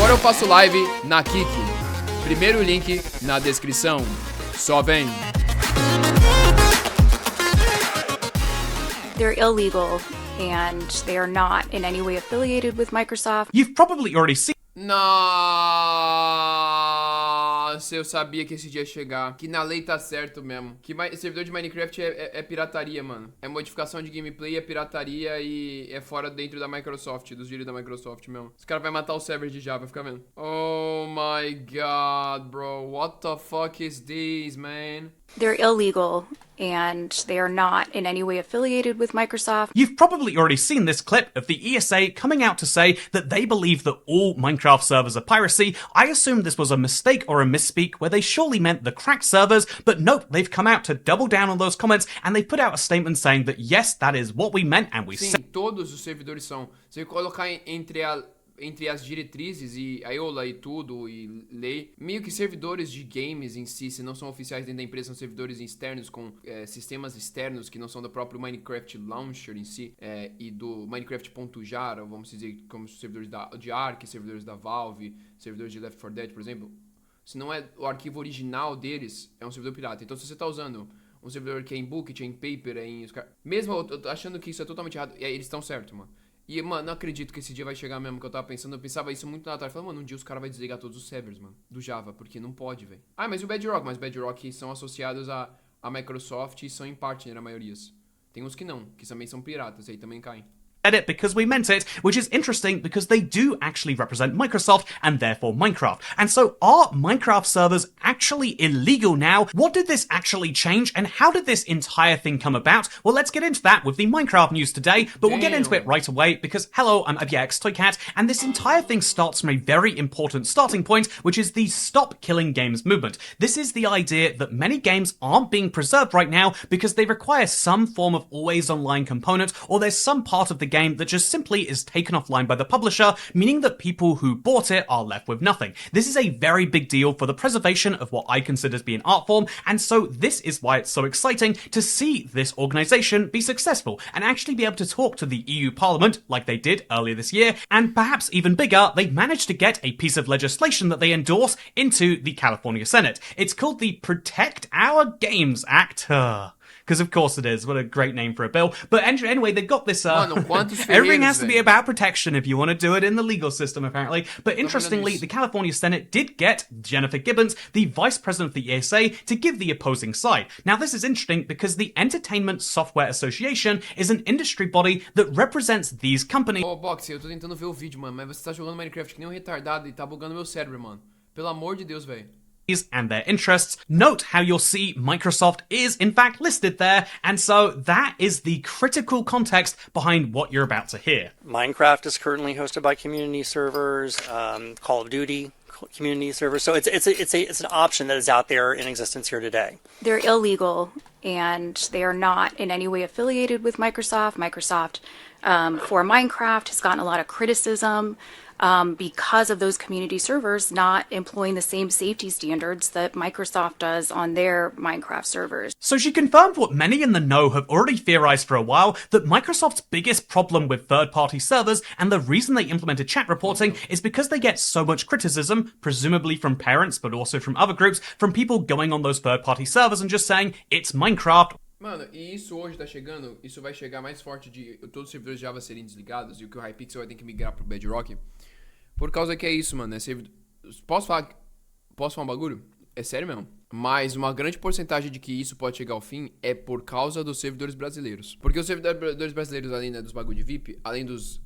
Agora eu faço live na Kik. Primeiro link na descrição. Só vem. They're illegal and they are not in any way affiliated with Microsoft. You've probably already seen. Nossa, eu sabia que esse dia ia chegar. Que na lei tá certo mesmo. Que servidor de Minecraft é pirataria, mano. É modificação de gameplay, é pirataria e é fora dentro da Microsoft, dos direitos da Microsoft mesmo. Os caras vão matar o server de Java, fica vendo. Oh my god, bro. What the fuck is this, man? They're illegal and they are not in any way affiliated with Microsoft. You've probably already seen this clip of the ESA coming out to say that they believe that all Minecraft servers are piracy. I assumed this was a mistake or a misspeak where they surely meant the cracked servers, but nope, they've come out to double down on those comments and they put out a statement saying that yes, that is what we meant and we Sim, todos os servidores são. Se eu colocar entre as diretrizes e a EOLA e tudo, e lei, meio que servidores de games em si, se não são oficiais dentro da empresa, são servidores externos com sistemas externos que não são do próprio Minecraft Launcher em si, e do Minecraft.jar, vamos dizer, como servidores de Ark, servidores da Valve, servidores de Left 4 Dead, por exemplo. Se não é o arquivo original deles, é um servidor pirata. Então se você tá usando um servidor que é em Bookit, é em Paper, mesmo eu achando que isso é totalmente errado, eles estão certos, mano. E, mano, não acredito que esse dia vai chegar mesmo, que eu tava pensando. Eu pensava isso muito na tarde. Falei, mano, um dia os caras vão desligar todos os servers, mano, do Java, porque não pode, velho. Ah, mas o Bedrock? Mas Bedrock são associados à Microsoft e são em partner, a maioria. Tem uns que não, que também são piratas, aí também caem. It because we meant it, which is interesting because they do actually represent Microsoft and therefore Minecraft. And so are Minecraft servers actually illegal now? What did this actually change and how did this entire thing come about? Well, let's get into that with the Minecraft news today, but we'll get into it right away because hello, I'm ABXToyCat, and this entire thing starts from a very important starting point, which is the Stop Killing Games movement. This is the idea that many games aren't being preserved right now because they require some form of always online component, or there's some part of the game that just simply is taken offline by the publisher, meaning that people who bought it are left with nothing. This is a very big deal for the preservation of what I consider to be an art form, and so this is why it's so exciting to see this organisation be successful and actually be able to talk to the EU Parliament like they did earlier this year, and perhaps even bigger, they managed to get a piece of legislation that they endorse into the California Senate. It's called the Protect Our Games Act. Because of course it is. What a great name for a bill. But anyway, they've got this... everything has to be about protection if you want to do it in the legal system, apparently. But interestingly, the California Senate did get Jennifer Gibbons, the vice president of the ESA, to give the opposing side. Now, this is interesting because the Entertainment Software Association is an industry body that represents these companies. Ô, Box, eu tô tentando ver o vídeo, mano, mas você tá jogando Minecraft que nem um retardado e tá bugando meu cérebro, mano. Pelo amor de Deus, velho. And their interests. Note how you'll see Microsoft is in fact listed there, and so that is the critical context behind what you're about to hear. Minecraft is currently hosted by community servers, Call of Duty community servers, so it's an option that is out there in existence here today. They're illegal and they are not in any way affiliated with Microsoft. Microsoft for Minecraft has gotten a lot of criticism because of those community servers not employing the same safety standards that Microsoft does on their Minecraft servers. So she confirmed what many in the know have already theorized for a while, that Microsoft's biggest problem with third-party servers and the reason they implemented chat reporting is because they get so much criticism, presumably from parents but also from other groups, from people going on those third-party servers and just saying, it's Minecraft. Mano, e isso hoje tá chegando, isso vai chegar mais forte de todos os servidores de Java serem desligados e o que o Hypixel vai ter que migrar pro Bedrock. Por causa que é isso, mano. Posso falar um bagulho? É sério mesmo. Mas uma grande porcentagem de que isso pode chegar ao fim é por causa dos servidores brasileiros. Porque os servidores brasileiros, além dos bagulho de VIP, além dos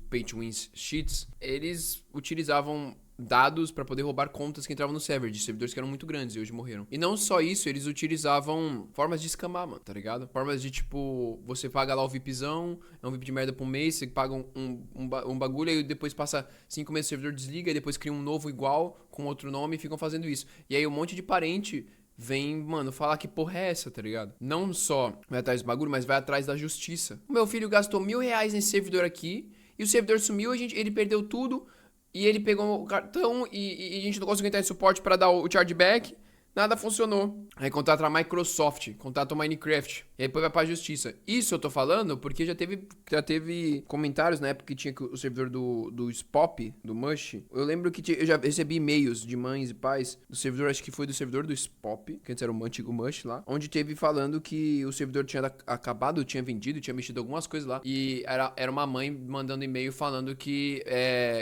pay to win cheats, eles utilizavam dados pra poder roubar contas que entravam no server, de servidores que eram muito grandes e hoje morreram. E não só isso, eles utilizavam formas de escamar, mano, tá ligado? Formas de, tipo, você paga lá o VIPzão, é um VIP de merda por mês, você paga um bagulho e depois passa 5 meses o servidor desliga e depois cria um novo igual, com outro nome e ficam fazendo isso. E aí um monte de parente vem, mano, falar que porra é essa, tá ligado? Não só vai atrás do bagulho, mas vai atrás da justiça. O meu filho gastou R$1.000 nesse servidor aqui e o servidor sumiu, ele perdeu tudo. E ele pegou o cartão e a gente não conseguiu entrar em suporte pra dar o chargeback, Nada funcionou. Aí contrata a Microsoft, contrata o Minecraft. E aí depois vai pra justiça. Isso eu tô falando porque já teve comentários na época que tinha o servidor do Spop, do Mush. Eu lembro que eu já recebi e-mails de mães e pais do servidor, acho que foi do servidor do Spop, que antes era o antigo Mush lá, onde teve falando que o servidor tinha acabado, tinha vendido, tinha mexido algumas coisas lá. E era uma mãe mandando e-mail falando que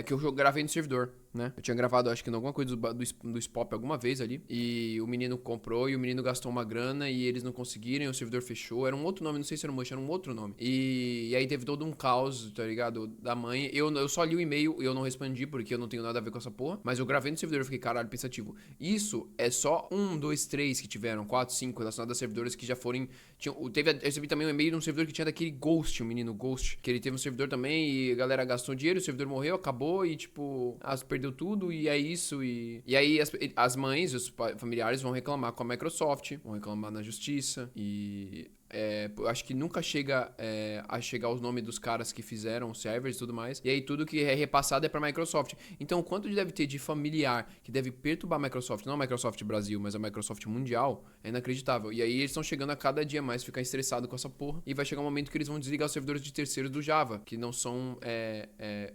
eu gravei no servidor. Né? Eu tinha gravado, acho que em alguma coisa do Spop alguma vez ali. E o menino comprou e o menino gastou uma grana e eles não conseguiram, e o servidor fechou. Era um outro nome, não sei se era um Mush, era um outro nome. E aí teve todo um caos, tá ligado? Da mãe. Eu só li o e-mail e eu não respondi porque eu não tenho nada a ver com essa porra. Mas eu gravei no servidor e fiquei, caralho, pensativo. Isso é só 1, 2, 3 que tiveram, 4, 5 relacionados a servidores que já foram. Eu recebi também um e-mail de um servidor que tinha daquele Ghost, o menino Ghost. Que ele teve um servidor também e a galera gastou dinheiro, o servidor morreu, acabou e tipo, perdeu tudo e é isso. E aí as mães, os familiares vão reclamar com a Microsoft, vão reclamar na justiça e eu acho que nunca chega a chegar os nomes dos caras que fizeram os servers e tudo mais. E aí tudo que é repassado é pra Microsoft. Então o quanto deve ter de familiar que deve perturbar a Microsoft, não a Microsoft Brasil, mas a Microsoft Mundial, é inacreditável. E aí eles estão chegando a cada dia mais ficar estressados com essa porra. E vai chegar um momento que eles vão desligar os servidores de terceiros do Java, que não são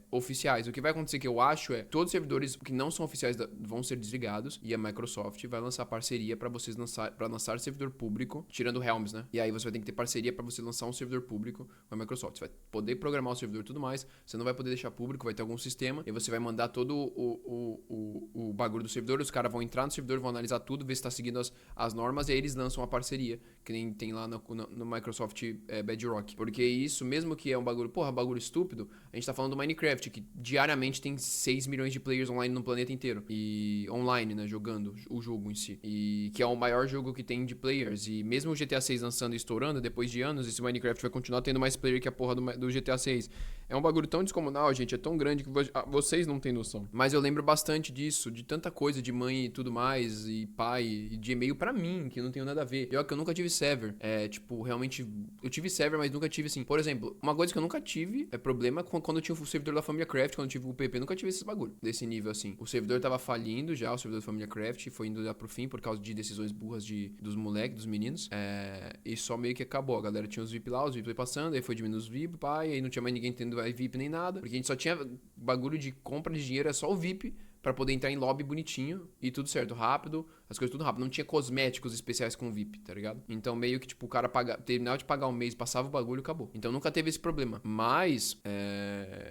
oficiais. O que vai acontecer, que eu acho, todos os servidores que não são oficiais vão ser desligados e a Microsoft vai lançar parceria pra vocês lançar servidor público, tirando o Helms, né? E aí você vai ter que ter parceria para você lançar um servidor público com a Microsoft. Você vai poder programar o servidor e tudo mais, você não vai poder deixar público, vai ter algum sistema, e você vai mandar todo o bagulho do servidor, os caras vão entrar no servidor, vão analisar tudo, ver se está seguindo as normas, e aí eles lançam uma parceria, que nem tem lá no Microsoft Bedrock. Porque isso, mesmo que é um bagulho estúpido, a gente tá falando do Minecraft, que diariamente tem 6 milhões de players online no planeta inteiro. E online, né, jogando o jogo em si. E que é o maior jogo que tem de players. E mesmo o GTA 6 lançando e estourando, depois de anos, esse Minecraft vai continuar tendo mais player que a porra do GTA 6. É um bagulho tão descomunal, gente, é tão grande que vocês não têm noção. Mas eu lembro bastante disso, de tanta coisa de mãe e tudo mais, e pai, e de e-mail pra mim, que não tenho nada a ver. Pior que eu nunca tive server. Realmente, eu tive server, mas nunca tive assim. Por exemplo, uma coisa que eu nunca tive é problema quando eu tinha o servidor da família Craft, quando eu tive o PP, nunca tive esses bagulho desse nível assim. O servidor tava falindo já, o servidor da família Craft, foi indo lá pro fim por causa de decisões burras dos moleques, dos meninos. E só meio que acabou. A galera tinha os VIP lá, os VIP foi passando, aí foi diminuindo os VIP, pai, aí não tinha mais ninguém tendo VIP nem nada, porque a gente só tinha bagulho de compra de dinheiro, é só o VIP pra poder entrar em lobby bonitinho e tudo certo, rápido, as coisas tudo rápido. Não tinha cosméticos especiais com VIP, tá ligado? Então meio que tipo o cara terminava de pagar um mês, passava o bagulho e acabou. Então nunca teve esse problema. Mas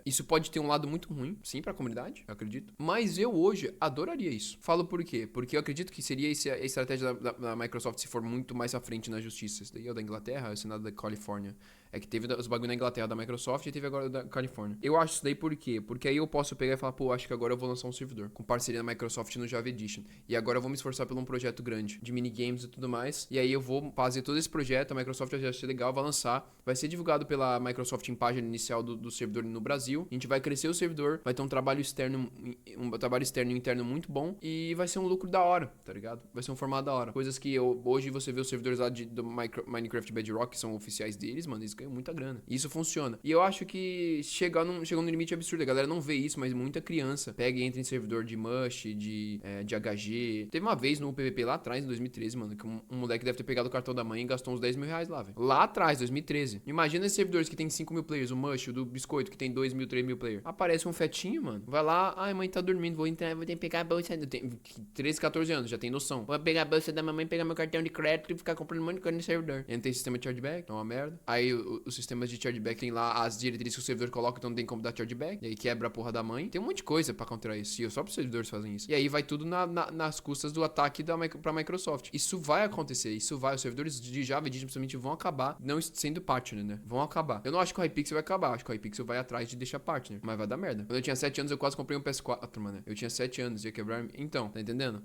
isso pode ter um lado muito ruim, sim, pra comunidade, eu acredito. Mas eu hoje adoraria isso. Falo por quê? Porque eu acredito que seria a estratégia da Microsoft se for muito mais à frente na justiça. Isso daí é o da Inglaterra, é o Senado da Califórnia. É que teve os bagulho na Inglaterra da Microsoft e teve agora da Califórnia. Eu acho isso daí por quê? Porque aí eu posso pegar e falar, pô, acho que agora eu vou lançar um servidor com parceria da Microsoft no Java Edition. E agora eu vou me esforçar por um projeto grande de minigames e tudo mais. E aí eu vou fazer todo esse projeto, a Microsoft vai achar legal, vai lançar. Vai ser divulgado pela Microsoft em página inicial do servidor no Brasil. A gente vai crescer o servidor, vai ter um trabalho externo e interno muito bom. E vai ser um lucro da hora, tá ligado? Vai ser um formato da hora. Coisas que hoje você vê os servidores lá do Minecraft Bedrock, que são oficiais deles, mano, eles ganham muita grana. E isso funciona. E eu acho que chegou num limite absurdo. A galera não vê isso, mas muita criança pega e entra em servidor de Mush, de HG. Teve uma vez no PVP lá atrás, em 2013, mano, que um moleque deve ter pegado o cartão da mãe e gastou uns 10 mil reais lá, velho. Lá atrás, 2013. Imagina esses servidores que tem 5 mil players, o Mush, o do Biscoito, que tem 2 mil, 3 mil players. Aparece um fetinho, mano. Vai lá, ai, mãe tá dormindo, vou entrar, vou ter que pegar a bolsa. Tem 13, 14 anos, já tem noção. Vou pegar a bolsa da mamãe, pegar meu cartão de crédito e ficar comprando um monte de coisa no servidor. E não tem sistema de chargeback, é uma merda. Aí os sistemas de chargeback tem lá as diretrizes que o servidor coloca, então não tem como dar chargeback. E aí quebra a porra da mãe. Tem um monte de coisa pra counterar isso. E só os servidores fazem isso. E aí vai tudo nas custas do ataque pra Microsoft. Isso vai acontecer, isso vai. Os servidores de Java Edition principalmente vão acabar não sendo partner, né? Vão acabar. Eu não acho que o Hypixel vai acabar, acho que o Hypixel vai atrás de deixar partner. Mas vai dar merda. Quando eu tinha 7 anos, eu quase comprei um PS4, mano. Eu tinha 7 anos, ia quebrar. Então, tá entendendo?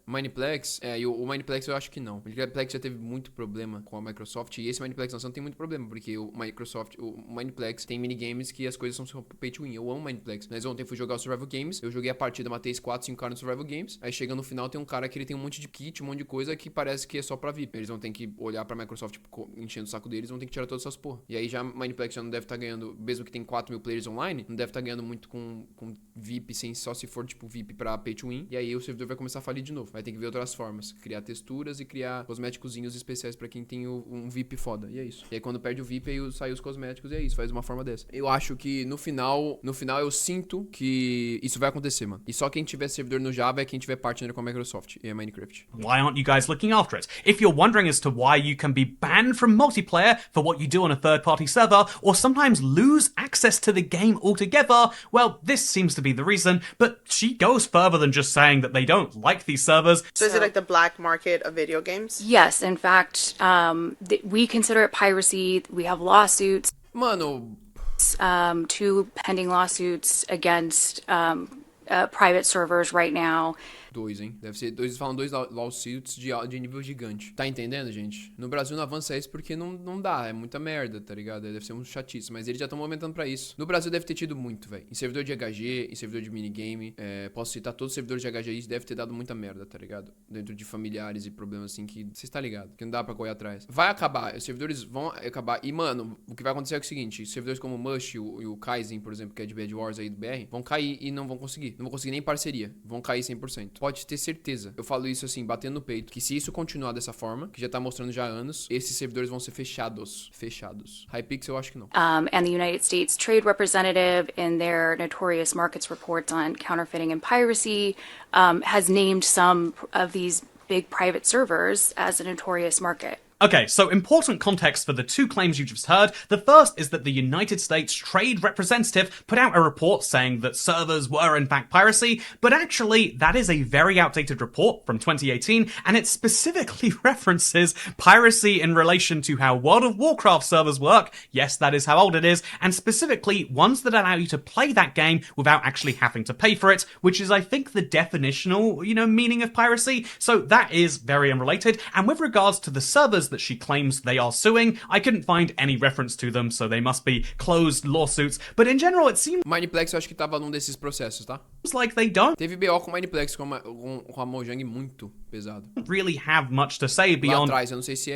Mineplex, e o Mineplex eu acho que não. O Mineplex já teve muito problema com a Microsoft. E esse Mineplex lançando tem muito problema, porque o Microsoft, o Mineplex tem minigames que as coisas são pay to win. Eu amo Mineplex. Mas ontem eu fui jogar o Survival Games, eu joguei a partida, matei 4, 5 caras no Survival Games, aí chega no final tem um cara que ele tem um monte de kit, um monte de coisa que parece que é só pra VIP. Eles vão ter que olhar pra Microsoft, tipo, enchendo o saco deles, vão ter que tirar todas essas porra. E aí já Mineplex já não deve estar ganhando, mesmo que tem 4 mil players online, não deve estar ganhando muito com VIP, só se for tipo VIP pra pay to win. E aí o servidor vai começar a falir de novo. Vai ter que ver outras formas, criar texturas e criar cosméticozinhos especiais pra quem tem um VIP foda. E é isso. E aí quando perde o VIP, aí sai os cosméticos e é isso, faz uma forma dessa. Eu acho que no final eu sinto que isso vai acontecer, mano. E só quem tiver servidor no Java é quem tiver partner com a Microsoft e a Minecraft. Why aren't you guys looking after it? If you're wondering as to why you can be banned from multiplayer for what you do on a third-party server, or sometimes lose access to the game altogether, well, this seems to be the reason, but she goes further than just saying that they don't like these servers. So is it like the black market of video games? Yes, in fact, we consider it piracy. We have lawsuits, Mano, 2 pending lawsuits against private servers right now. 2, hein? Deve ser 2, falam 2 lawsuits de nível gigante. Tá entendendo, gente? No Brasil não avança isso porque não dá, é muita merda, tá ligado? Deve ser um chatice, mas eles já estão movimentando pra isso. No Brasil deve ter tido muito, velho. Em servidor de HG, em servidor de minigame, posso citar todos os servidores de HG aí, deve ter dado muita merda, tá ligado? Dentro de familiares e problemas assim que você está ligado, que não dá pra correr atrás. Vai acabar, os servidores vão acabar. E, mano, o que vai acontecer é o seguinte, servidores como o Mush e o Kaizen, por exemplo, que é de Bad Wars aí do BR, vão cair e não vão conseguir. Não vão conseguir nem parceria. Vão cair 100%. Pode ter certeza. Eu falo isso assim, batendo no peito, que se isso continuar dessa forma, que já tá mostrando já há anos, esses servidores vão ser fechados. Fechados. Hypixel eu acho que não. And the United States Trade Representative, in their notorious markets reports on counterfeiting and piracy, has named some of these big private servers as a notorious market. Okay, so important context for the 2 claims you just heard. The first is that the United States Trade Representative put out a report saying that servers were in fact piracy, but actually that is a very outdated report from 2018, and it specifically references piracy in relation to how World of Warcraft servers work. Yes, that is how old it is, and specifically ones that allow you to play that game without actually having to pay for it, which is, I think, the definitional, meaning of piracy. So that is very unrelated. And with regards to the servers that she claims they are suing, I couldn't find any reference to them, so they must be closed lawsuits. But in general, it seems Mineplex eu acho que tava num desses processos, tá? like they don't Teve BO com Mineplex, com a Mojang muito pesado. really have much to say Lá beyond atrás, eu não sei se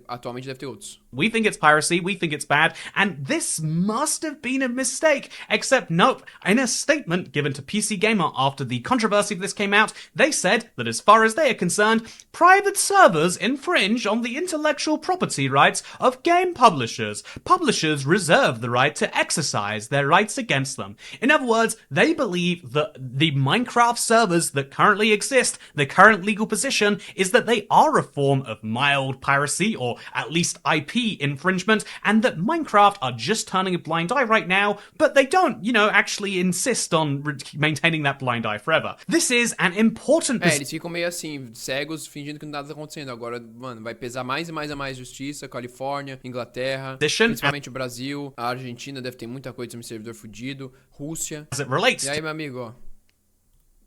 atualmente deve ter outros. we think it's piracy, we think it's bad, and this must have been a mistake. Except, nope, in a statement given to PC Gamer after the controversy of this came out, they said that as far as they are concerned, private servers infringe on the intellectual property rights of game publishers. Publishers reserve the right to exercise their rights against them. In other words, they believe that the Minecraft servers that currently exist, the current legal position is that they are a form of mild piracy, or at least IP infringement, and that Minecraft are just turning a blind eye right now, but they don't, actually insist on maintaining that blind eye forever. This is an important Eles ficam meio assim, cegos, fingindo que nada tá acontecendo. Agora, mano, vai pesar mais e mais a mais justiça, Califórnia, Inglaterra, principalmente o Brasil, a Argentina deve ter muita coisa no servidor fudido, Rússia. as it relates E aí, meu amigo, ó.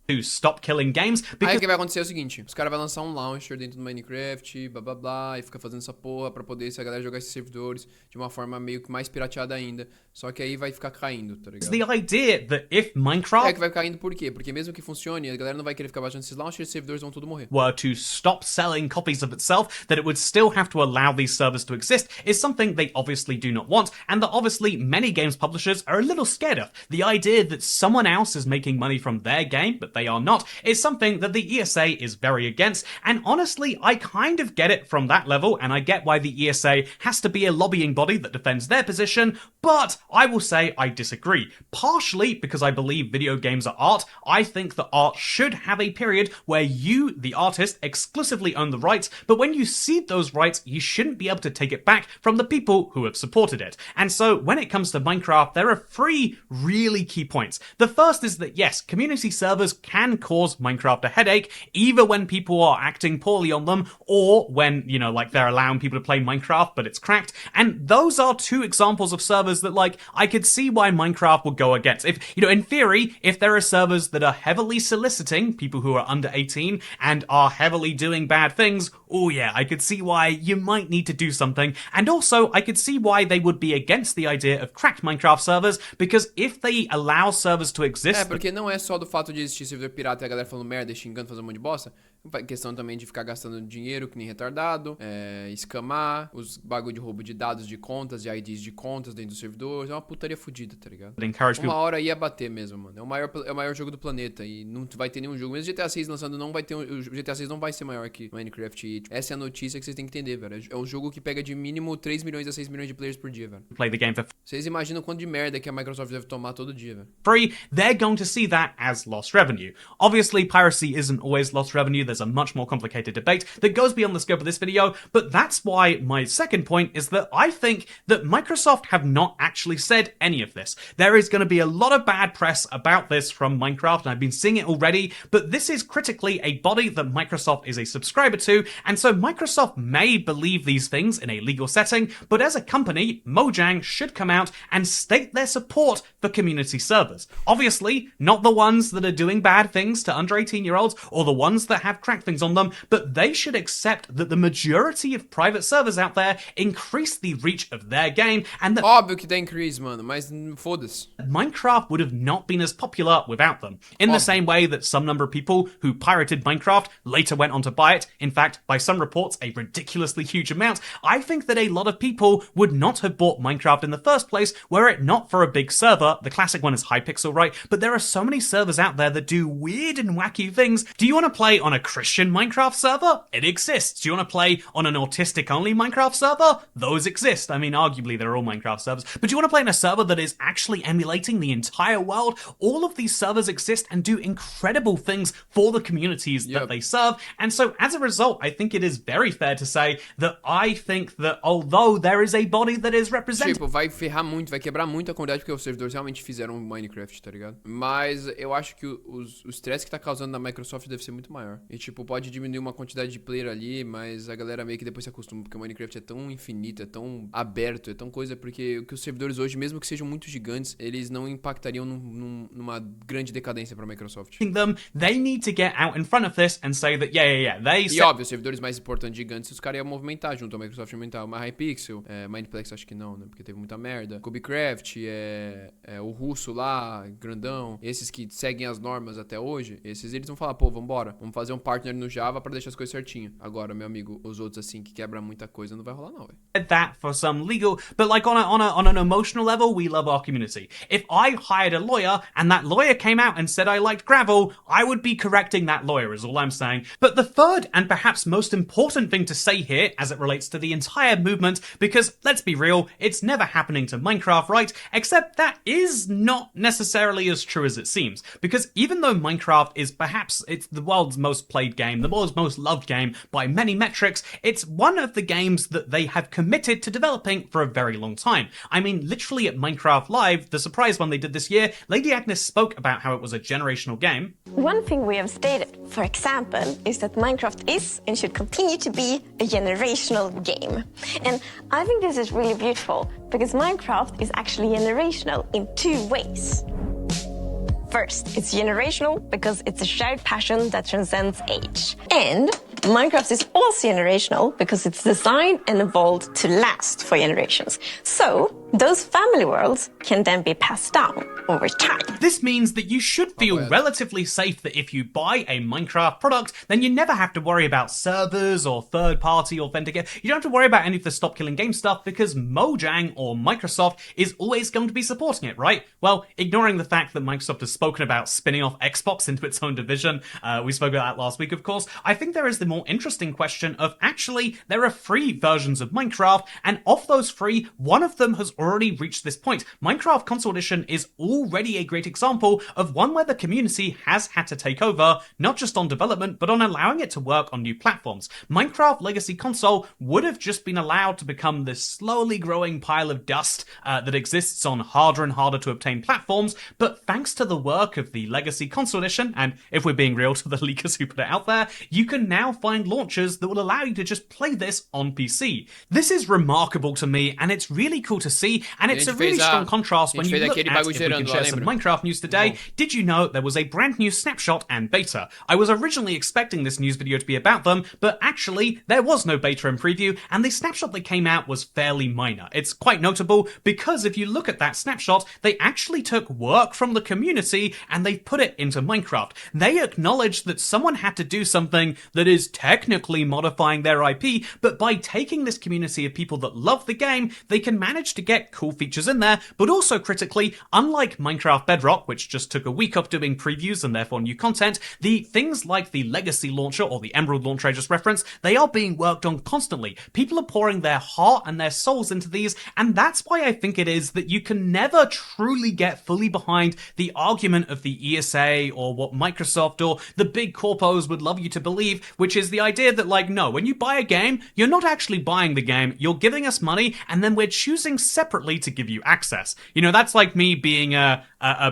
to stop killing games, Aí because o que vai acontecer é o seguinte, os caras vão lançar um launcher dentro do Minecraft, blá blá blá, e fica fazendo essa porra pra poder essa galera jogar esses servidores de uma forma meio que mais pirateada ainda. Só que aí vai ficar caindo, tá ligado? the idea that if Minecraft É que vai caindo por quê? Porque mesmo que funcione, a galera não vai querer ficar baixando esses launchers e os servidores vão tudo morrer. were to stop selling copies of itself, that it would still have to allow these servers to exist, is something they obviously do not want, and that obviously many games publishers are a little scared of. The idea that someone else is making money from their game, but they are not, is something that the ESA is very against, and honestly, I kind of get it from that level, and I get why the ESA has to be a lobbying body that defends their position, but I will say I disagree. Partially because I believe video games are art. I think that art should have a period where you, the artist, exclusively own the rights, but when you cede those rights, you shouldn't be able to take it back from the people who have supported it. And so, when it comes to Minecraft, there are 3 really key points. The first is that yes, community servers can cause Minecraft a headache, either when people are acting poorly on them, or when, they're allowing people to play Minecraft, but it's cracked. And those are 2 examples of servers that, I could see why Minecraft would go against. If, in theory, if there are servers that are heavily soliciting people who are under 18 and are heavily doing bad things, oh yeah, I could see why you might need to do something. And also, I could see why they would be against the idea of cracked Minecraft servers, because if they allow servers to exist... porque não é só do fato de existir servidor pirata e a galera falando merda e xingando, fazendo um monte de bosta. Questão também de ficar gastando dinheiro que nem retardado, escamar, os bagulho de roubo de dados de contas, de IDs de contas dentro dos servidores. É uma putaria fodida, tá ligado? Uma hora ia bater mesmo, mano. É o maior jogo do planeta e não vai ter nenhum jogo. Mesmo GTA 6 lançando, não vai ter o GTA 6 não vai ser maior que Minecraft. E essa é a notícia que vocês têm que entender, velho. É um jogo que pega de mínimo 3 milhões a 6 milhões de players por dia, velho. Play the game for Vocês imaginam quanto de merda que a Microsoft deve tomar todo dia, velho. Free, they're going to see that as lost revenue. Obviously, piracy isn't always lost revenue. There's a much more complicated debate that goes beyond the scope of this video, but that's why my second point is that I think that Microsoft have not actually said any of this. There is going to be a lot of bad press about this from Minecraft, and I've been seeing it already, but this is critically a body that Microsoft is a subscriber to, and so Microsoft may believe these things in a legal setting, but as a company, Mojang should come out and state their support for community servers. Obviously, not the ones that are doing bad things to under 18-year-olds or the ones that have cracked things on them, but they should accept that the majority of private servers out there increase the reach of their game, and that Óbvio que dá increase, mano, mas foda-se. Minecraft would have not been as popular without them. In the same way that some number of people who pirated Minecraft later went on to buy it, in fact, by some reports, a ridiculously huge amount, I think that a lot of people would not have bought Minecraft in the first place were it not for a big server. The classic one is Hypixel, right? But there are so many servers out there that do weird and wacky things. Do you want to play on a Christian Minecraft server? It exists. Do you want to play on an autistic-only Minecraft server? Those exist. I mean, arguably, they're all Minecraft servers. But do you want to play in a server that is actually emulating the entire world? All of these servers exist and do incredible things for the communities that they serve. And so, as a result, I think it is very fair to say that I think that although there is a body that is represented... Tipo, vai ferrar muito, vai quebrar muito a comunidade porque os servidores realmente fizeram Minecraft, tá ligado? Mas eu acho que o estresse que tá causando na Microsoft deve ser muito maior. E tipo, pode diminuir uma quantidade de player ali, mas a galera meio que depois se acostuma, porque o Minecraft é tão infinito, é tão aberto, é tão coisa, porque os servidores hoje, mesmo que sejam muito gigantes, eles não impactariam numa grande decadência pra Microsoft. They need to get out in front of this and say that, E óbvio, os servidores mais importantes, gigantes, os caras iam movimentar junto à Microsoft, movimentar uma Hypixel, Mindplex acho que não, né, porque teve muita merda, Cubecraft, o russo lá, grandão, esses que seguem as normas até hoje, esses eles vão falar, pô, vambora, vamos fazer um partner no Java pra deixar as coisas certinho. Agora, meu amigo, os outros assim que quebram muita coisa, não vai rolar não, velho. That for some legal, but like on an emotional level, we love our community. If I hired a lawyer and that lawyer came out and said I liked gravel, I would be correcting that lawyer is all I'm saying. But the third and perhaps most important thing to say here as it relates to the entire movement, because let's be real, it's never happening to Minecraft, right? Except that is not necessarily as true as it seems. Because even though Minecraft is perhaps, it's the world's most played game, the world's most loved game by many metrics, it's one of the games that they have committed to developing for a very long time. I mean, literally at Minecraft Live, the surprise one they did this year, Lady Agnes spoke about how it was a generational game. One thing we have stated, for example, is that Minecraft is and should continue to be a generational game. And I think this is really beautiful because Minecraft is actually generational in two ways. First, it's generational because it's a shared passion that transcends age. And Minecraft is also generational because it's designed and evolved to last for generations. So, those family worlds can then be passed down over time. This means that you should feel relatively safe that if you buy a Minecraft product, then you never have to worry about servers or third-party authentication. You don't have to worry about any of the stop killing game stuff because Mojang or Microsoft is always going to be supporting it, right? Well, ignoring the fact that Microsoft has spoken about spinning off Xbox into its own division, we spoke about that last week, of course, I think there is the more interesting question of actually, there are free versions of Minecraft, and of those free, one of them has already reached this point. Minecraft Console Edition is already a great example of one where the community has had to take over, not just on development, but on allowing it to work on new platforms. Minecraft Legacy Console would have just been allowed to become this slowly growing pile of dust that exists on harder and harder to obtain platforms, but thanks to the work of the Legacy Console Edition, and if we're being real to the leakers who put it out there, you can now find launchers that will allow you to just play this on PC. This is remarkable to me, and it's really cool to see community, and it's a gente really fez strong contrast when gente you fez look aquele at, if we bagunceirando can lá, share some lembra? Minecraft news today. Did you know there was a brand new snapshot and beta? I was originally expecting this news video to be about them, but actually there was no beta and preview, and the snapshot that came out was fairly minor. It's quite notable because if you look at that snapshot, they actually took work from the community and they put it into Minecraft. They acknowledged that someone had to do something that is technically modifying their IP, but by taking this community of people that love the game, they can manage to get cool features in there, but also critically, unlike Minecraft Bedrock, which just took a week of doing previews and therefore new content, the things like the Legacy launcher or the Emerald launcher I just referenced, they are being worked on constantly. People are pouring their heart and their souls into these, and that's why I think it is that you can never truly get fully behind the argument of the ESA or what Microsoft or the big corpos would love you to believe, which is the idea that, like, no, when you buy a game, you're not actually buying the game, you're giving us money, and then we're choosing separately to give you access. You know, that's like me being a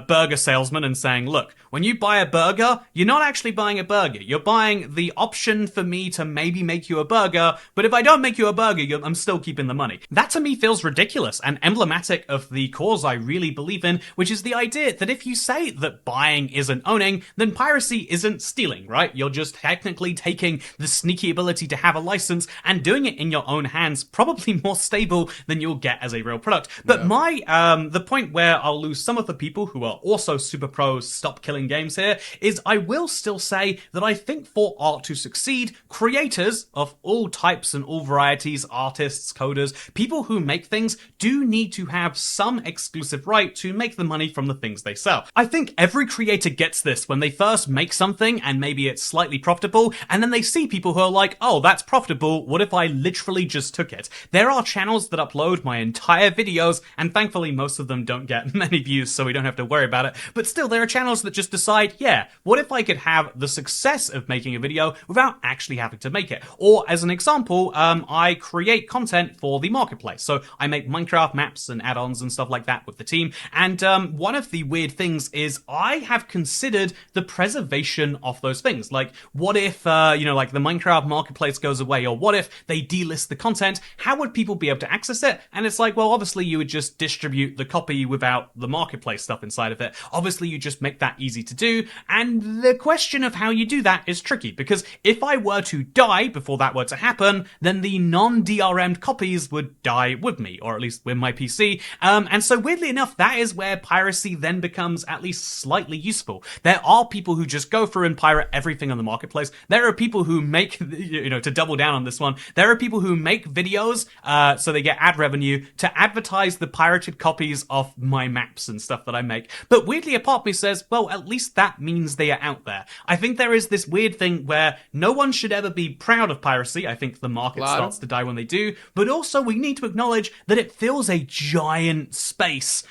burger salesman and saying, look, when you buy a burger, you're not actually buying a burger. You're buying the option for me to maybe make you a burger, but if I don't make you a burger, I'm still keeping the money. That to me feels ridiculous and emblematic of the cause I really believe in, which is the idea that if you say that buying isn't owning, then piracy isn't stealing, right? You're just technically taking the sneaky ability to have a license and doing it in your own hands, probably more stable than you'll get as a real product. But the point where I'll lose some of the people who are also super pros stop killing games here is I will still say that I think for art to succeed, creators of all types and all varieties, artists, coders, people who make things do need to have some exclusive right to make the money from the things they sell. I think every creator gets this when they first make something and maybe it's slightly profitable, and then they see people who are like, oh, that's profitable, what if I literally just took it? There are channels that upload my entire videos, and thankfully most of them don't get many views, so we don't have to worry about it, but still there are channels that just decide, yeah, what if I could have the success of making a video without actually having to make it? Or as an example, I create content for the marketplace, so I make Minecraft maps and add-ons and stuff like that with the team, and one of the weird things is I have considered the preservation of those things. Like, what if, like the Minecraft marketplace goes away, or what if they delist the content? How would people be able to access it? And it's like, well, obviously you would just distribute the copy without the marketplace stuff inside of it. Obviously you just make that easy to do, and the question of how you do that is tricky, because if I were to die before that were to happen, then the non-DRM'd copies would die with me, or at least with my PC, and so weirdly enough, that is where piracy then becomes at least slightly useful. There are people who just go through and pirate everything on the marketplace. There are people who make, to double down on this one, there are people who make videos so they get ad revenue to advertise the pirated copies of my maps and stuff that I make. But weirdly, a part of me says, well, at least that means they are out there. I think there is this weird thing where no one should ever be proud of piracy. I think the market starts to die when they do, but also we need to acknowledge that it fills a giant space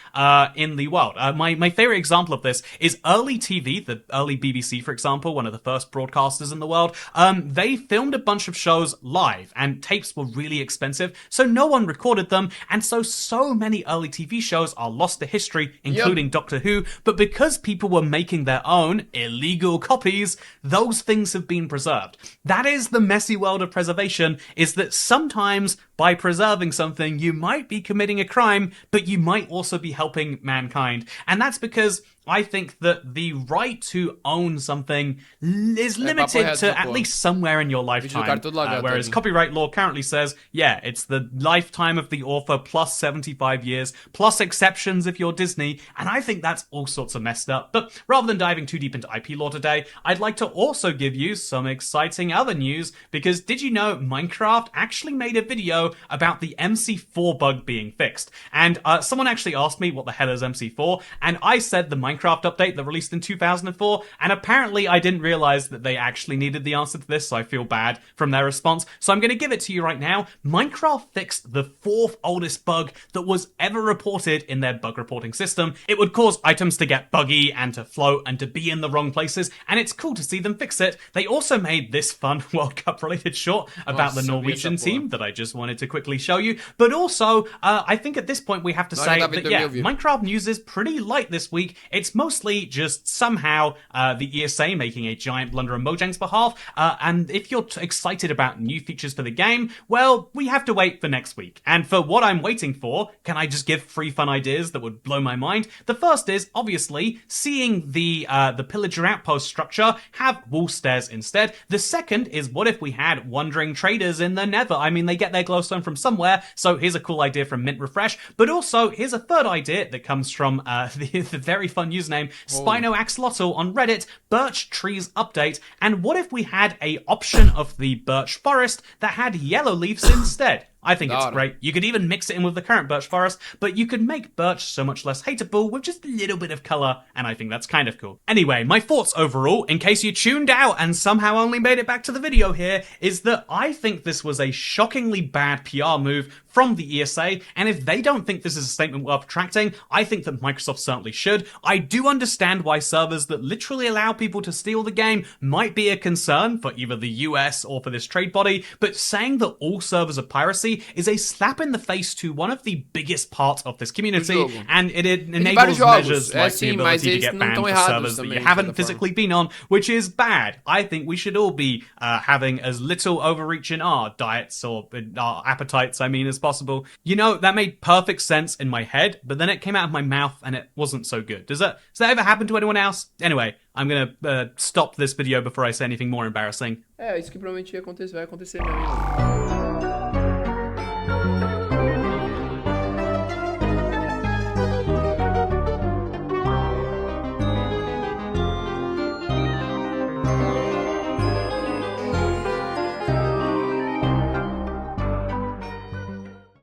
in the world. My favorite example of this is early TV, the early BBC, for example, one of the first broadcasters in the world. They filmed a bunch of shows live, and tapes were really expensive, so no one recorded them, and so many early TV shows are lost to history, including Doctor Who, but because people were making their own illegal copies, those things have been preserved. That is the messy world of preservation, is that sometimes by preserving something, you might be committing a crime, but you might also be helping mankind. And that's because I think that the right to own something is limited to at least somewhere in your lifetime. Whereas copyright law currently says, yeah, it's the lifetime of the author plus 75 years, plus exceptions if you're Disney, and I think that's all sorts of messed up. But rather than diving too deep into IP law today, I'd like to also give you some exciting other news, because did you know Minecraft actually made a video about the MC4 bug being fixed? And someone actually asked me what the hell is MC4, and I said the Minecraft update that released in 2004, and apparently I didn't realize that they actually needed the answer to this, so I feel bad from their response. So I'm going to give it to you right now. Minecraft fixed the 4th oldest bug that was ever reported in their bug reporting system. It would cause items to get buggy and to float and to be in the wrong places, and it's cool to see them fix it. They also made this fun World Cup related short about the Norwegian team that I just wanted wanted to quickly show you. But also, I think at this point we have to say that, yeah, Minecraft news is pretty light this week. It's mostly just somehow the ESA making a giant blunder on Mojang's behalf. And if you're excited about new features for the game, well, we have to wait for next week. And for what I'm waiting for, can I just give 3 fun ideas that would blow my mind? The first is, obviously, seeing the pillager outpost structure have wall stairs instead. The second is, what if we had wandering traders in the Nether? I mean, they get their glowstone from somewhere, so here's a cool idea from Mint Refresh. But also, here's a third idea that comes from the very fun username SpinoAxolotl on Reddit, Birch Trees Update. And what if we had a option of the birch forest that had yellow leaves instead? I think it's great. You could even mix it in with the current birch forest, but you could make birch so much less hateable with just a little bit of color, and I think that's kind of cool. Anyway, my thoughts overall, in case you tuned out and somehow only made it back to the video here, is that I think this was a shockingly bad PR move from the ESA, and if they don't think this is a statement worth retracting, I think that Microsoft certainly should. I do understand why servers that literally allow people to steal the game might be a concern for either the US or for this trade body, but saying that all servers are piracy is a slap in the face to one of the biggest parts of this community, and it enables measures like the ability to get banned for servers that you haven't physically been on, which is bad. I think we should all be having as little overreach in our diets or our appetites, as possible. You know, that made perfect sense in my head, but then it came out of my mouth and it wasn't so good. Does that ever happen to anyone else? Anyway, I'm gonna stop this video before I say anything more embarrassing. Isso que provavelmente vai acontecer, meu amigo.